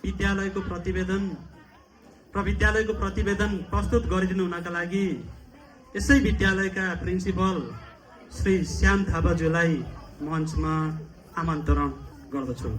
विद्यालयको प्रतिवेदन प्रस्तुत गरिदिनु हुनका लागि यसै विद्यालयका प्रिन्सिपल श्री श्याम थापाज्यूलाई मञ्चमा आमन्त्रण गर्दछु।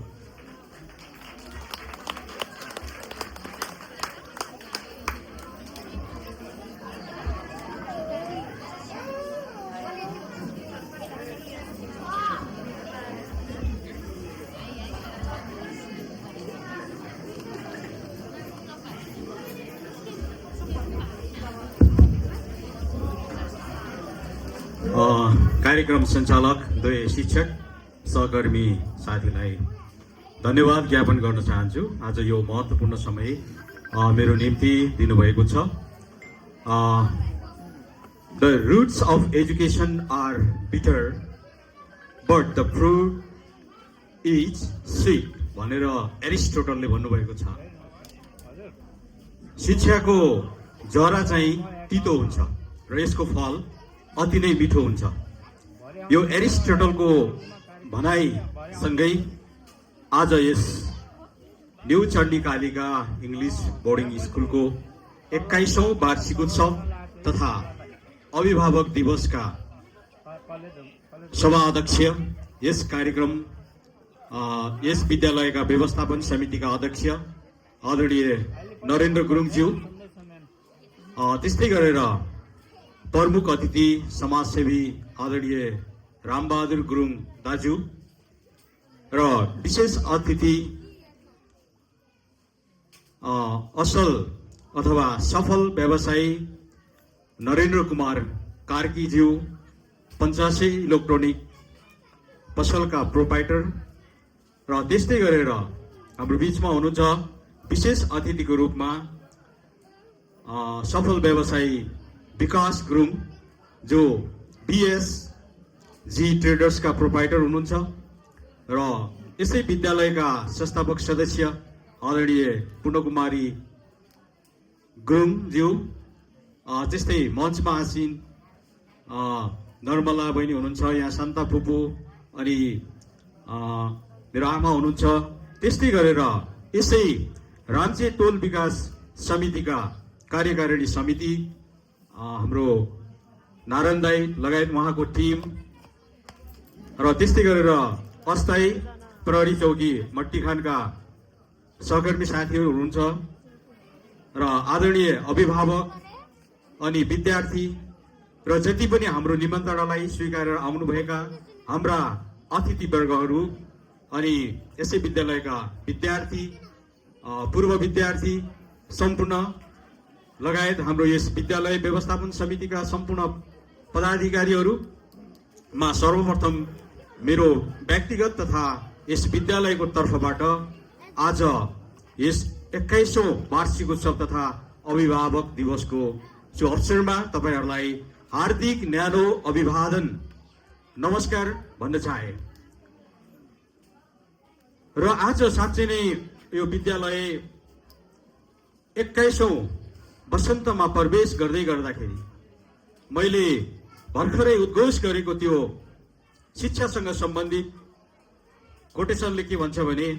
कार्यक्रम सञ्चालक, दुवै शिक्षक, सहकर्मी साथीलाई धन्यवाद ज्ञापन गर्न चाहन्छु। आज यो महत्त्वपूर्ण समय मेरो निम्ति दिनुभएको छ। The roots of education are bitter but the fruit is sweet भनेर एरिस्टोटलले भन्नुभएको छ। शिक्षाको जरा चाहिँ तितो हुन्छ र यसको फल अति नै मिठो हुन्छ। यो एरिस्टोटलको भनाइसँगै आज यस new Chandi Kalika English boarding स्कुलको 21औं वार्षिकोत्सव तथा अभिभावक दिवसका सभा अध्यक्ष, यस कार्यक्रम यस विद्यालयका व्यवस्थापन समितिका अध्यक्ष आदरणीय नरेन्द्र गुरुङज्यू, त्यस्तै गरेर प्रमुख अतिथि समाजसेवी आदरणीय रामबहादुर गुरुङ दाजु र विशेष अतिथि असल अथवा सफल व्यवसायी नरेन्द्र कुमार कार्कीज्यू, पञ्चासे इलेक्ट्रोनिक पसलका प्रोपाइटर र त्यस्तै गरेर हाम्रो बीचमा हुनुहुन्छ विशेष अतिथिको रूपमा सफल व्यवसायी विकास गुरुङ जो BSG ट्रेडर्सका प्रोपाइटर हुनुहुन्छ र यसै विद्यालयका संस्थापक सदस्य आदरणीय पूर्णकुमारी गुरुङज्यू, त्यस्तै मञ्चमा आसीन नर्मला बहिनी हुनुहुन्छ, यहाँ शान्ता फुपू अनि मेरो आमा हुनुहुन्छ, त्यस्तै गरेर यसै राम्चे टोल विकास समितिका कार्यकारिणी समिति हाम्रो नारायण दाई लगायत उहाँको टिम र त्यस्तै गरेर अस्थायी प्रहरी चौकी मट्टीखानका सहकर्मी साथीहरू हुनुहुन्छ र आदरणीय अभिभावक अनि विद्यार्थी र जति पनि हाम्रो निमन्त्रणालाई स्वीकारेर आउनुभएका हाम्रा अतिथिवर्गहरू अनि यसै विद्यालयका विद्यार्थी, पूर्व विद्यार्थी सम्पूर्ण लगायत हाम्रो यस विद्यालय व्यवस्थापन समितिका सम्पूर्ण पदाधिकारीहरूमा सर्वप्रथम मेरो व्यक्तिगत तथा यस विद्यालयको तर्फबाट आज यस 21औं वार्षिकोत्सव तथा अभिभावक दिवसको अवसरमा तपाईहरूलाई हार्दिक न्यानो अभिवादन नमस्कार भन्न चाहे। र आज साँच्चै नै यो विद्यालय 21औं वसन्तमा प्रवेश गर्दै गर्दाखेरि मैले भर्खरै उद्घोष गरेको त्यो शिक्षासँग सम्बन्धित कोटेसनले के भन्छ भने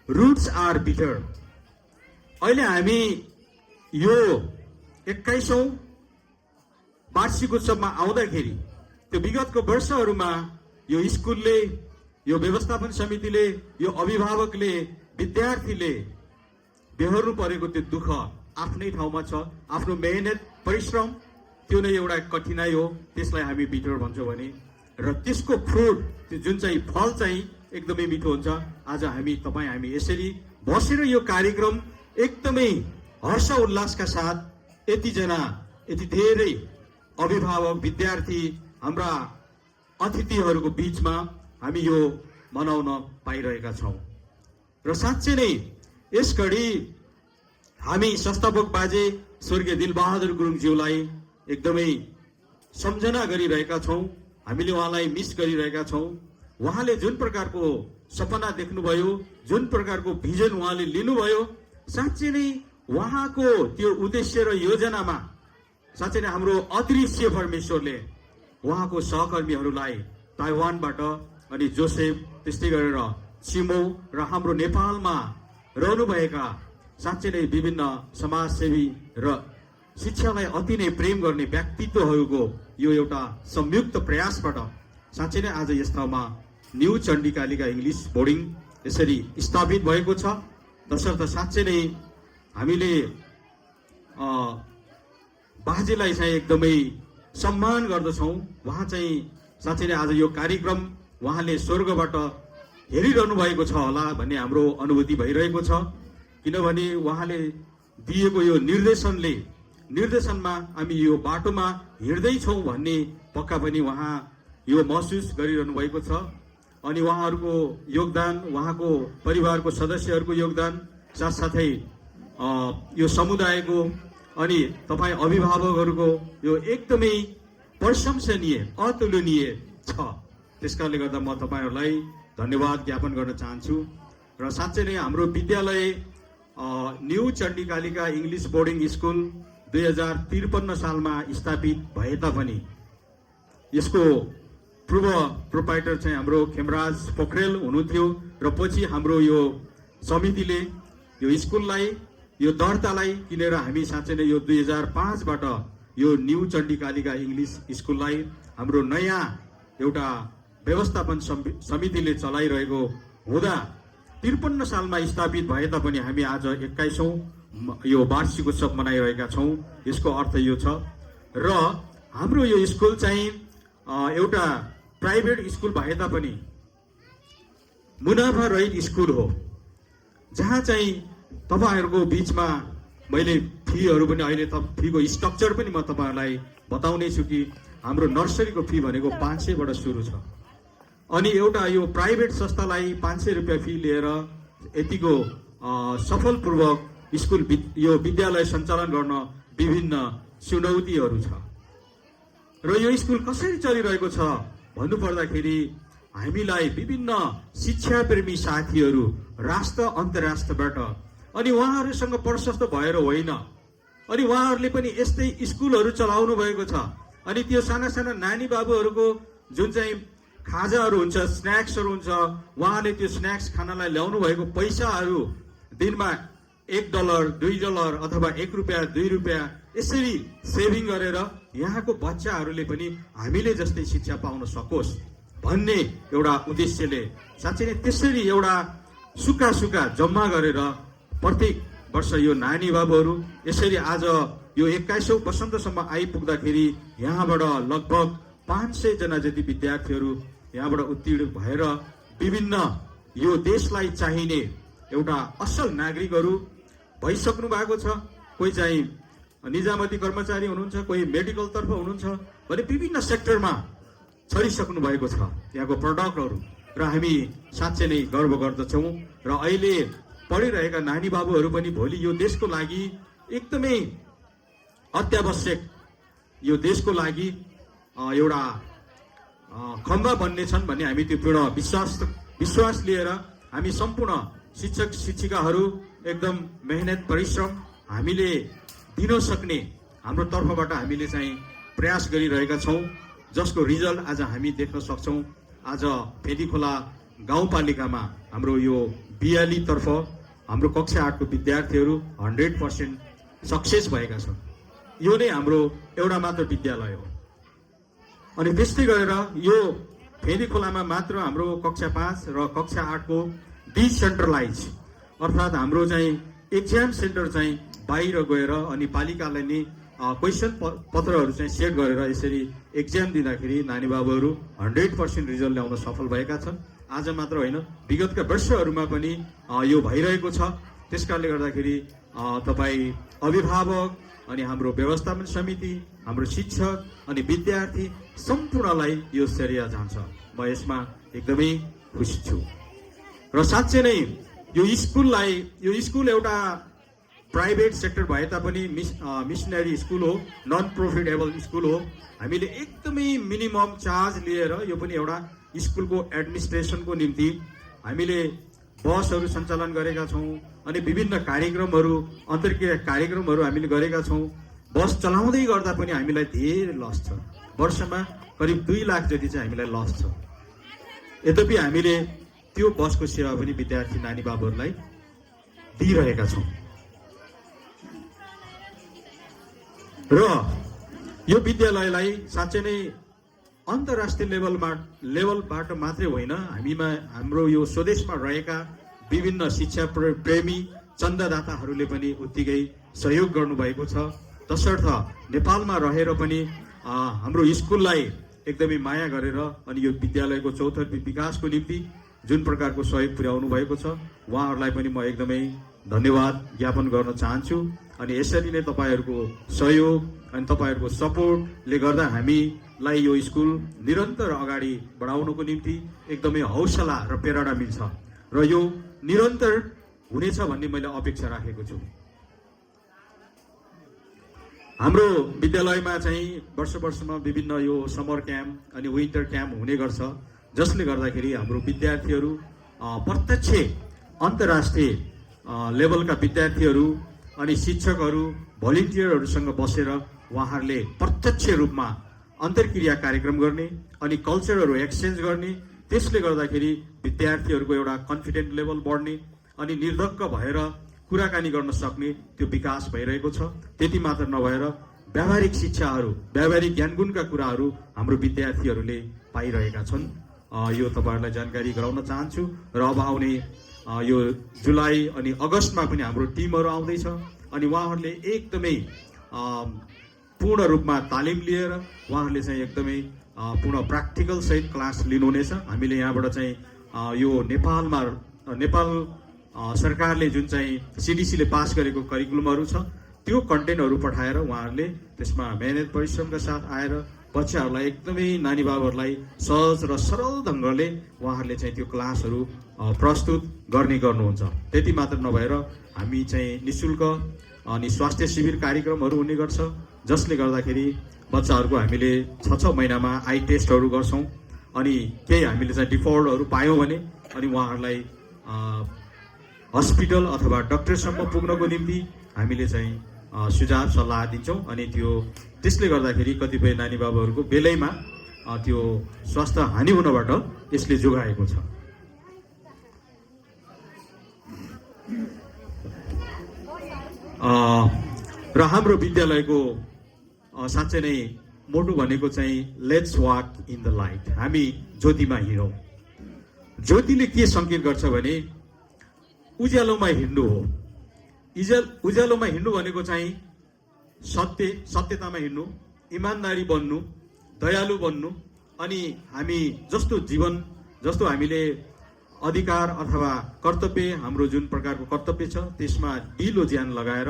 रुट्स आर बिटर। अहिले हामी यो 21औं वार्षिकोत्सवमा आउँदाखेरि त्यो विगतको वर्षहरूमा यो स्कुलले, यो व्यवस्थापन समितिले, यो अभिभावकले, विद्यार्थीले बेहोर्नु परेको त्यो दुःख आफ्नै ठाउँमा छ। आफ्नो मेहनत परिश्रम त्यो नै एउटा कठिनाइ हो, त्यसलाई हामी बिटर भन्छौँ भने, र त्यसको फ्रुट त्यो जुन चाहिँ फल चाहिँ एकदमै मिठो हुन्छ। आज हामी यसरी बसेर यो कार्यक्रम एकदमै हर्ष उल्लासका साथ यति धेरै अभिभावक, विद्यार्थी, हाम्रा अतिथिहरूको बीचमा हामी यो मनाउन पाइरहेका छौँ। र साँच्चै नै यस घडी हामी संस्थापक बाजे स्वर्गीय दिलबहादुर गुरुङज्यूलाई एकदमै सम्झना गरिरहेका छौँ। हामीले उहाँलाई मिस गरिरहेका छौँ। उहाँले जुन प्रकारको सपना देख्नुभयो, जुन प्रकारको भिजन उहाँले लिनुभयो, साँच्चै नै उहाँको त्यो उद्देश्य र योजनामा साँच्चै नै हाम्रो अदृश्य परमेश्वरले उहाँको सहकर्मीहरूलाई ताइवानबाट अनि जोसेफ, त्यस्तै गरेर चिमो र हाम्रो नेपालमा रहनुभएका साँच्चै नै विभिन्न समाजसेवी र शिक्षालाई अति नै प्रेम गर्ने व्यक्तित्वहरूको यो एउटा संयुक्त प्रयासबाट साँच्चै नै आज यस ठाउँमा न्यू चण्डीकालिका इङ्ग्लिस बोर्डिङ यसरी स्थापित भएको छ। तसर्थ साँच्चै नै हामीले बाजेलाई चाहिँ एकदमै सम्मान गर्दछौँ। उहाँ चाहिँ साँच्चै नै आज यो कार्यक्रम उहाँले स्वर्गबाट हेरिरहनु भएको छ होला भन्ने हाम्रो अनुभूति भइरहेको छ। किनभने उहाँले दिएको यो निर्देशनमा हामी यो बाटोमा हिँड्दैछौँ भन्ने पक्का पनि उहाँ यो महसुस गरिरहनु भएको छ। अनि उहाँहरूको योगदान, उहाँको परिवारको सदस्यहरूको योगदान, साथसाथै यो समुदायको अनि तपाईँ अभिभावकहरूको यो एकदमै प्रशंसनीय अतुलनीय छ। त्यसकारणले गर्दा म तपाईँहरूलाई धन्यवाद ज्ञापन गर्न चाहन्छु। र साँच्चै नै हाम्रो विद्यालय न्यू चण्डीकालिका इङ्ग्लिस बोर्डिङ स्कुल 2053 सालमा स्थापित भए तापनि यसको पूर्व प्रोप्राइटर चाहिँ हाम्रो खेमराज पोखरेल हुनुहुन्थ्यो र पछि हाम्रो यो समितिले यो स्कुललाई यो दर्तालाई किनेर हामी साँच्चै नै यो 2005बाट यो न्यू चण्डीकालिका इङ्ग्लिस स्कुललाई हाम्रो नयाँ एउटा व्यवस्थापन समितिले चलाइरहेको हुँदा 53 सालमा स्थापित भए तापनि हामी आज 21औं यो वार्षिकोत्सव मनाइरहेका छौँ। यसको अर्थ यो छ र हाम्रो यो स्कुल चाहिँ एउटा प्राइभेट स्कुल भए तापनि मुनाफा रहित स्कुल हो, जहाँ चाहिँ तपाईँहरूको बिचमा मैले फीहरू पनि अहिले त फीको स्ट्रक्चर पनि म तपाईँहरूलाई बताउने छु कि हाम्रो नर्सरीको फी भनेको 500बाट सुरु छ। अनि एउटा यो प्राइभेट संस्थालाई 500 रुपियाँ फी लिएर यतिको सफलपूर्वक स्कुल यो विद्यालय सञ्चालन गर्न विभिन्न चुनौतीहरू छ। र यो स्कुल कसरी चलिरहेको छ भन्नुपर्दाखेरि हामीलाई विभिन्न शिक्षाप्रेमी साथीहरू राष्ट्र अन्तर्राष्ट्रबाट अनि उहाँहरूसँग प्रशस्त भएर होइन, अनि उहाँहरूले पनि यस्तै स्कुलहरू चलाउनु भएको छ। अनि त्यो साना साना नानी बाबुहरूको जुन चाहिँ खाजाहरू हुन्छ, स्न्याक्सहरू हुन्छ, उहाँले त्यो स्न्याक्स खानालाई ल्याउनु भएको पैसाहरू दिनमा $1, $2 अथवा ₹1, ₹2 यसरी सेभिङ गरेर यहाँको बच्चाहरूले पनि हामीले जस्तै शिक्षा पाउन सकोस् भन्ने एउटा उद्देश्यले साँच्चै नै त्यसरी एउटा सुक्खा जम्मा गरेर प्रत्येक वर्ष यो नानी बाबुहरू यसरी आज यो 21औं वसन्तसम्म आइपुग्दाखेरि यहाँबाट लगभग 500 जना जति विद्यार्थीहरू यहाँबाट उत्तीर्ण भएर विभिन्न यो देशलाई चाहिने एउटा असल नागरिकहरू भइसक्नु भएको छ। कोही चाहिँ निजामती कर्मचारी हुनुहुन्छ, कोही मेडिकल तर्फ हुनुहुन्छ भने विभिन्न सेक्टरमा छरिसक्नु भएको छ यहाँको प्रडक्टहरू। र हामी साँच्चै नै गर्व गर्दछौँ। र अहिले पढिरहेका नानी बाबुहरू पनि भोलि यो देशको लागि एकदमै अत्यावश्यक, यो देशको लागि एउटा खम्बा बन्नेछन् भन्ने हामी त्यो पूर्ण विश्वास लिएर हामी सम्पूर्ण शिक्षक शिक्षिकाहरू एकदम मेहनत परिश्रम हामीले दिन सक्ने हाम्रो तर्फबाट हामीले चाहिँ प्रयास गरिरहेका छौँ, जसको रिजल्ट आज हामी देख्न सक्छौँ। आज फेदीखोला गाउँपालिकामा हाम्रो यो बियाली तर्फ हाम्रो कक्षा 8 को विद्यार्थीहरू 100% सक्सेस भएका छन्। यो नै हाम्रो एउटा मात्र विद्यालय हो। अनि त्यस्तै गरेर यो फेदीखोलामा मात्र हाम्रो कक्षा 5 र कक्षा 8 को डिसेन्ट्रलाइज अर्थात् हाम्रो चाहिँ एक्जाम सेन्टर चाहिँ बाहिर गएर अनि पालिकालाई नै क्वेसन पत्रहरू चाहिँ सेट गरेर यसरी एक्जाम दिँदाखेरि नानी बाबुहरू 100% रिजल्ट ल्याउन सफल भएका छन्। आज मात्र होइन, विगतका वर्षहरूमा पनि यो भइरहेको छ। त्यसकारणले गर्दाखेरि तपाईँ अभिभावक अनि हाम्रो व्यवस्थापन समिति, हाम्रो शिक्षक अनि विद्यार्थी सम्पूर्णलाई यो श्रेय जान्छ। म यसमा एकदमै खुसी छु। र साँच्चै नै यो स्कुल एउटा प्राइभेट सेक्टर भए तापनि मिसनरी स्कुल हो, नन प्रफिटेबल स्कुल हो। हामीले एकदमै मिनिमम चार्ज लिएर यो पनि एउटा स्कुलको एडमिनिस्ट्रेसनको निम्ति हामीले बसहरू सञ्चालन गरेका छौँ अनि विभिन्न कार्यक्रमहरू अन्तर्क्रिया कार्यक्रमहरू हामीले गरेका छौँ। बस चलाउँदै गर्दा पनि हामीलाई धेरै लस छ, वर्षमा करिब 2 लाख जति चाहिँ हामीलाई लस छ। यद्यपि हामीले त्यो बसको सेवा पनि विद्यार्थी नानी बाबुहरूलाई दिइरहेका छौँ। र यो विद्यालयलाई साँच्चै नै अन्तर्राष्ट्रिय लेभलबाट मात्रै होइन, हाम्रो यो स्वदेशमा रहेका विभिन्न शिक्षा प्रेमी चन्दादाताहरूले पनि उत्तिकै सहयोग गर्नुभएको छ। तसर्थ नेपालमा रहेर पनि हाम्रो स्कुललाई एकदमै माया गरेर अनि यो विद्यालयको चौतर्फी विकासको निम्ति जुन प्रकारको सहयोग पुर्याउनु भएको छ, उहाँहरूलाई पनि म एकदमै धन्यवाद ज्ञापन गर्न चाहन्छु। अनि यसरी नै तपाईँहरूको सहयोग अनि तपाईँहरूको सपोर्टले गर्दा हामीलाई यो स्कुल निरन्तर अगाडि बढाउनको निम्ति एकदमै हौसला र प्रेरणा मिल्छ र यो निरन्तर हुनेछ भन्ने मैले अपेक्षा राखेको छु। हाम्रो विद्यालयमा चाहिँ वर्षमा विभिन्न यो समर क्याम्प अनि विन्टर क्याम्प हुने गर्छ, जसले गर्दाखेरि हाम्रो विद्यार्थीहरू प्रत्यक्ष अन्तर्राष्ट्रिय लेभलका विद्यार्थीहरू अनि शिक्षकहरू भलिन्टियरहरूसँग बसेर उहाँहरूले प्रत्यक्ष रूपमा अन्तर्क्रिया कार्यक्रम गर्ने अनि कल्चरहरू एक्सचेन्ज गर्ने, त्यसले गर्दाखेरि विद्यार्थीहरूको एउटा कन्फिडेन्ट लेभल बढ्ने अनि निर्धक्क भएर कुराकानी गर्न सक्ने त्यो विकास भइरहेको छ। त्यति मात्र नभएर व्यावहारिक शिक्षाहरू, व्यावहारिक ज्ञानगुणका कुराहरू हाम्रो विद्यार्थीहरूले पाइरहेका छन्। यो तपाईँहरूलाई जानकारी गराउन चाहन्छु। र अब आउने यो जुलाई अनि अगस्तमा पनि हाम्रो टिमहरू आउँदैछ अनि उहाँहरूले एकदमै पूर्ण रूपमा तालिम लिएर उहाँहरूले चाहिँ एकदमै पूर्ण प्र्याक्टिकल सहित क्लास लिनुहुनेछ। हामीले यहाँबाट चाहिँ यो नेपाल सरकारले जुन चाहिँ सिडिसीले पास गरेको करिकुलमहरू छ त्यो कन्टेन्टहरू पठाएर उहाँहरूले त्यसमा मेहनत परिश्रमका साथ आएर बच्चाहरूलाई एकदमै नानी बाबुहरूलाई सहज र सरल ढङ्गले उहाँहरूले चाहिँ त्यो क्लासहरू प्रस्तुत गर्नुहुन्छ। त्यति मात्र नभएर हामी चाहिँ निःशुल्क अनि स्वास्थ्य शिविर कार्यक्रमहरू हुने गर्छ, जसले गर्दाखेरि बच्चाहरूको हामीले 6 महिनामा आई टेस्टहरू गर्छौँ अनि केही हामीले चाहिँ डिफल्टहरू पायौँ भने अनि उहाँहरूलाई हस्पिटल अथवा डक्टरसम्म पुग्नको निम्ति हामीले चाहिँ सुझाव सल्लाह दिन्छौँ अनि त्यसले गर्दाखेरि कतिपय नानी बाबुहरूको बेलैमा त्यो स्वास्थ्य हानि हुनबाट यसले जोगाएको छ। र हाम्रो विद्यालयको साँच्चै नै मोटो भनेको चाहिँ let's walk in the light, हामी ज्योतिमा हिँडौँ। ज्योतिले के सङ्केत गर्छ भने उज्यालोमा हिँड्नु हो। उज्यालोमा हिँड्नु भनेको चाहिँ सत्यतामा हिँड्नु, इमान्दारी बन्नु, दयालु बन्नु अनि हामी जस्तो हामीले अधिकार अथवा कर्तव्य, हाम्रो जुन प्रकारको कर्तव्य छ त्यसमा दिलो ज्यान लगाएर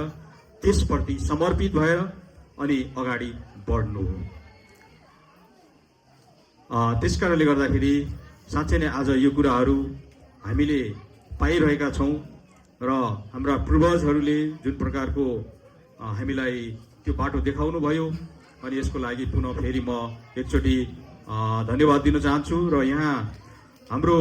त्यसप्रति समर्पित भएर अनि अगाडि बढ्नु हो। त्यसकारणले गर्दाखेरि साँच्चै नै आज यो कुराहरू हामीले पाइरहेका छौँ र हाम्रा पूर्वजहरूले जुन प्रकारको हामीलाई त्यो बाटो देखाउनु भयो अनि यसको लागि पुनः फेरि म एकचोटि धन्यवाद दिन चाहन्छु। र यहाँ हाम्रो